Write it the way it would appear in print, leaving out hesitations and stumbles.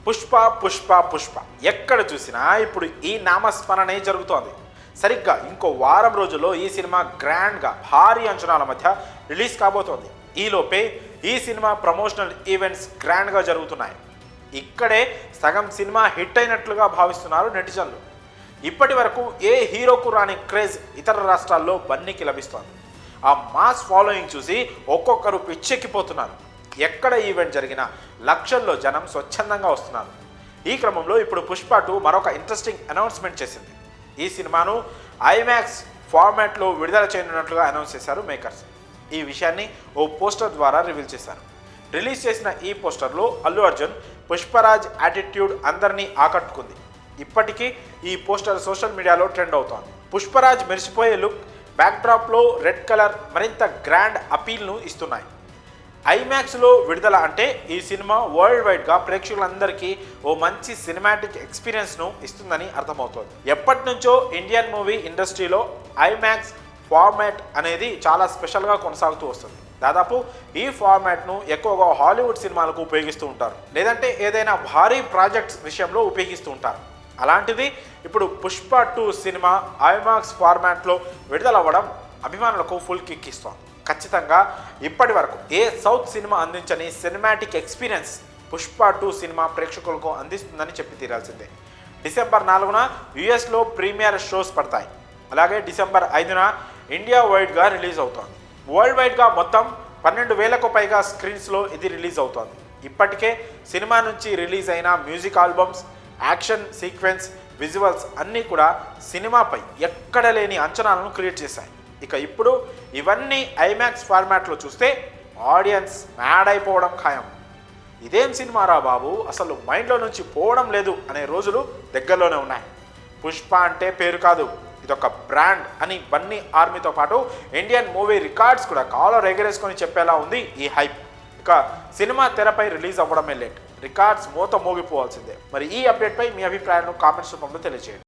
పుష్ప పుష్ప పుష్ప ఎక్కడ చూసినా ఇప్పుడు ఈ నామస్మరణే జరుగుతోంది. సరిగ్గా ఇంకో వారం రోజుల్లో ఈ సినిమా గ్రాండ్గా భారీ అంచనాల మధ్య రిలీజ్ కాబోతోంది. ఈలోపే ఈ సినిమా ప్రమోషనల్ ఈవెంట్స్ గ్రాండ్గా జరుగుతున్నాయి. ఇక్కడే సగం సినిమా హిట్ అయినట్లుగా భావిస్తున్నారు నెటిజన్లు. ఇప్పటి వరకు ఏ హీరోకు రాని క్రేజ్ ఇతర రాష్ట్రాల్లో బన్నీకి లభిస్తోంది. ఆ మాస్ ఫాలోయింగ్ చూసి ఒక్కొక్కరు పిచ్చెక్కిపోతున్నారు. ఎక్కడ ఈవెంట్ జరిగినా లక్షల్లో జనం స్వచ్ఛందంగా వస్తున్నారు. ఈ క్రమంలో ఇప్పుడు పుష్ప 2 మరొక ఇంట్రెస్టింగ్ అనౌన్స్మెంట్ చేసింది. ఈ సినిమాను ఐమాక్స్ ఫార్మాట్లో విడుదల చేయనున్నట్లుగా అనౌన్స్ చేశారు మేకర్స్. ఈ విషయాన్ని ఓ పోస్టర్ ద్వారా రివీల్ చేశారు. రిలీజ్ చేసిన ఈ పోస్టర్లో అల్లు అర్జున్ పుష్పరాజ్ యాటిట్యూడ్ అందరినీ ఆకట్టుకుంది. ఇప్పటికీ ఈ పోస్టర్ సోషల్ మీడియాలో ట్రెండ్ అవుతోంది. పుష్పరాజ్ మెరిసిపోయే లుక్, బ్యాక్డ్రాప్లో రెడ్ కలర్ మరింత గ్రాండ్ అపీల్ను ఇస్తున్నాయి. ఐమాక్స్లో విడుదల అంటే ఈ సినిమా వరల్డ్ వైడ్గా ప్రేక్షకులందరికీ ఓ మంచి సినిమాటిక్ ఎక్స్పీరియన్స్ను ఇస్తుందని అర్థమవుతోంది. ఎప్పటి నుంచో ఇండియన్ మూవీ ఇండస్ట్రీలో ఐమాక్స్ ఫార్మాట్ అనేది చాలా స్పెషల్గా కొనసాగుతూ వస్తుంది. దాదాపు ఈ ఫార్మాట్ను ఎక్కువగా హాలీవుడ్ సినిమాలకు ఉపయోగిస్తూ ఉంటారు, లేదంటే ఏదైనా భారీ ప్రాజెక్ట్స్ విషయంలో ఉపయోగిస్తూ ఉంటారు. అలాంటిది ఇప్పుడు పుష్ప 2 సినిమా ఐమాక్స్ ఫార్మాట్లో విడుదలవ్వడం అభిమానులకు ఫుల్ కిక్ ఇస్తోంది. ఖచ్చితంగా ఇప్పటి వరకు ఏ సౌత్ సినిమా అందించని సినిమాటిక్ ఎక్స్పీరియన్స్ పుష్ప 2 సినిమా ప్రేక్షకులకు అందిస్తుందని చెప్పి తీరాల్సిందే. డిసెంబర్ 4న యుఎస్లో ప్రీమియర్ షోస్ పడతాయి. అలాగే డిసెంబర్ 5న ఇండియా వైడ్గా రిలీజ్ అవుతోంది. వరల్డ్ వైడ్గా మొత్తం 12,000కు పైగా స్క్రీన్స్లో ఇది రిలీజ్ అవుతోంది. ఇప్పటికే సినిమా నుంచి రిలీజ్ అయిన music albums, action sequence, visuals అన్నీ కూడా సినిమాపై ఎక్కడ లేని అంచనాలను క్రియేట్ చేశాయి. ఇక ఇప్పుడు ఇవన్నీ ఐమాక్స్ ఫార్మాట్లో చూస్తే ఆడియన్స్ మ్యాడ్ అయిపోవడం ఖాయం. ఇదేం సినిమారా బాబు, అసలు మైండ్లో నుంచి పోవడం లేదు అనే రోజులు దగ్గరలోనే ఉన్నాయి. పుష్ప అంటే పేరు కాదు, ఇదొక బ్రాండ్ అని బన్నీ ఆర్మీతో పాటు ఇండియన్ మూవీ రికార్డ్స్ కూడా కాలర్ ఎగరేసుకొని చెప్పేలా ఉంది ఈ హైప్. ఇక సినిమా తెరపై రిలీజ్ అవ్వడమే లేట్, రికార్డ్స్ మోత మోగిపోవాల్సిందే. మరి ఈ అప్డేట్పై మీ అభిప్రాయాలను కామెంట్స్ రూపంలో తెలియజేయండి.